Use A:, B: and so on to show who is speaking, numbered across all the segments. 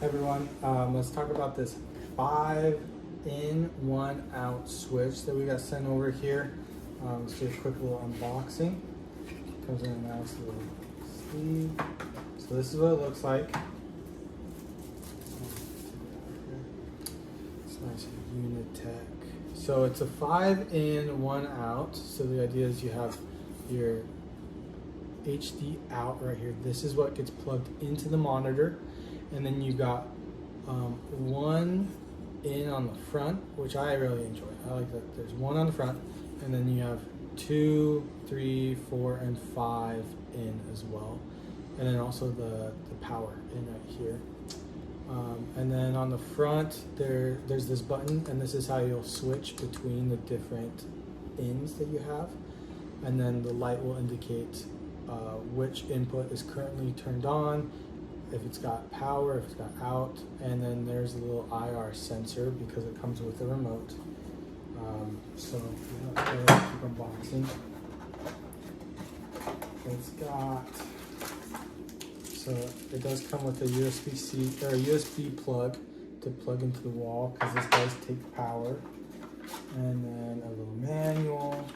A: Hey everyone, let's talk about this 5-in, 1-out switch that we got sent over here. Let's do a quick little unboxing. Comes in a nice little sleeve. So this is what it looks like. It's nice Unitek. So it's a 5-in, 1-out. So the idea is you have your HD out right here. This is what gets plugged into the monitor. And then you got one in on the front, which I really enjoy. I like that there's one on the front, and then you have 2, 3, 4, and 5 in as well. And then also the power in right here. And then on the front, there's this button, and this is how you'll switch between the different ins that you have. And then the light will indicate which input is currently turned on, if it's got power, if it's got out, and then there's a little IR sensor because it comes with a remote. So yeah, let's keep unboxing. It's got, so it does come with a USB-C or a USB plug to plug into the wall because this does take power, and then a little manual.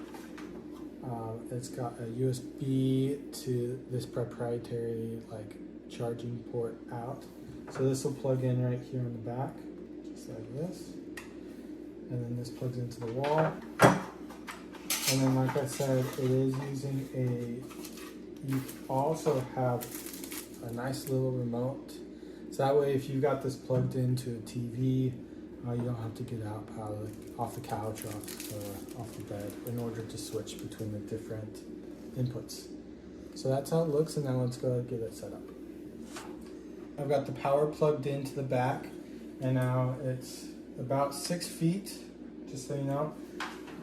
A: It's got a USB to this proprietary charging port out. So this will plug in right here in the back, just like this. And then this plugs into the wall. And then like I said, it is using you also have a nice little remote. So that way if you got this plugged into a TV, you don't have to get out off the couch or off the bed in order to switch between the different inputs. So that's how it looks, and now let's go ahead and get it set up. I've got the power plugged into the back, and now it's about 6 feet, just so you know.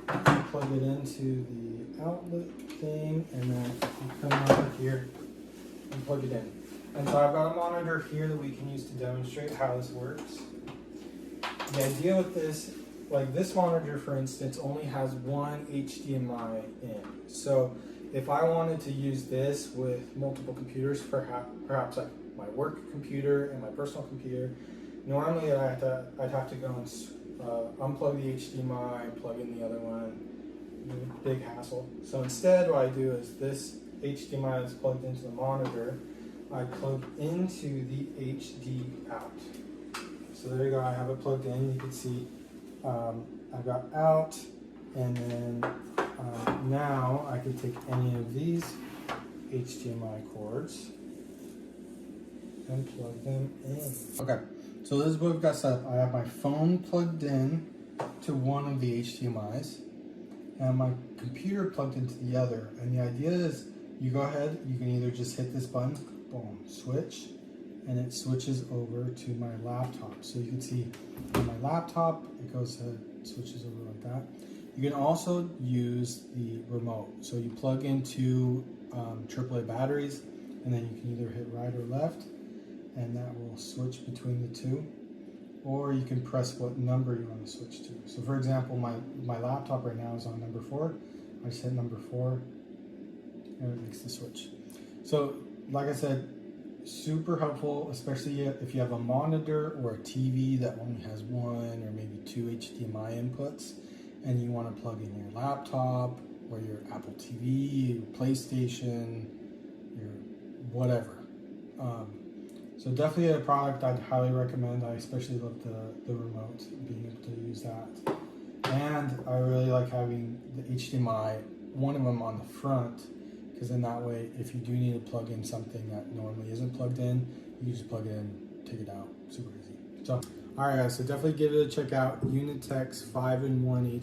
A: You plug it into the outlet thing, and then you come over here and plug it in. And so I've got a monitor here that we can use to demonstrate how this works. The idea with this, like this monitor for instance, only has one HDMI in. So if I wanted to use this with multiple computers, perhaps like my work computer and my personal computer, normally I'd have to go and unplug the HDMI and plug in the other one. Big hassle. So instead what I do is this HDMI is plugged into the monitor, I plug into the HD out. So there you go, I have it plugged in. You can see I've got out, and then now I can take any of these HDMI cords and plug them in. Okay, so this is what we've got set up. I have my phone plugged in to one of the HDMIs and my computer plugged into the other. And the idea is you go ahead, you can either just hit this button, boom, switch, and it switches over to my laptop. So you can see on my laptop, it switches over like that. You can also use the remote. So you plug into AAA batteries, and then you can either hit right or left, and that will switch between the two. Or you can press what number you want to switch to. So for example, my laptop right now is on number 4. I just hit number 4, and it makes the switch. So like I said, super helpful, especially if you have a monitor or a TV that only has one or maybe 2 HDMI inputs, and you want to plug in your laptop or your Apple TV, your PlayStation, your whatever. So definitely a product I'd highly recommend. I especially love the remote, being able to use that. And I really like having the HDMI, one of them on the front, because then that way, if you do need to plug in something that normally isn't plugged in, you just plug it in, take it out, super easy. So, all right guys, so definitely give it a check out. Unitek's 5-in-1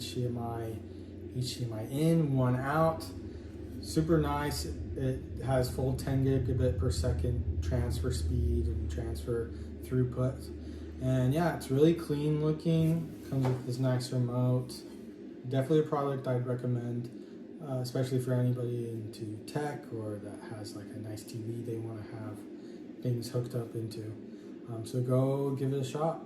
A: HDMI in, 1 out. Super nice. It has full 10 gigabit per second transfer speed and transfer throughput. And yeah, it's really clean looking. Comes with this nice remote. Definitely a product I'd recommend. Especially for anybody into tech or that has like a nice TV they want to have things hooked up into. So go give it a shot.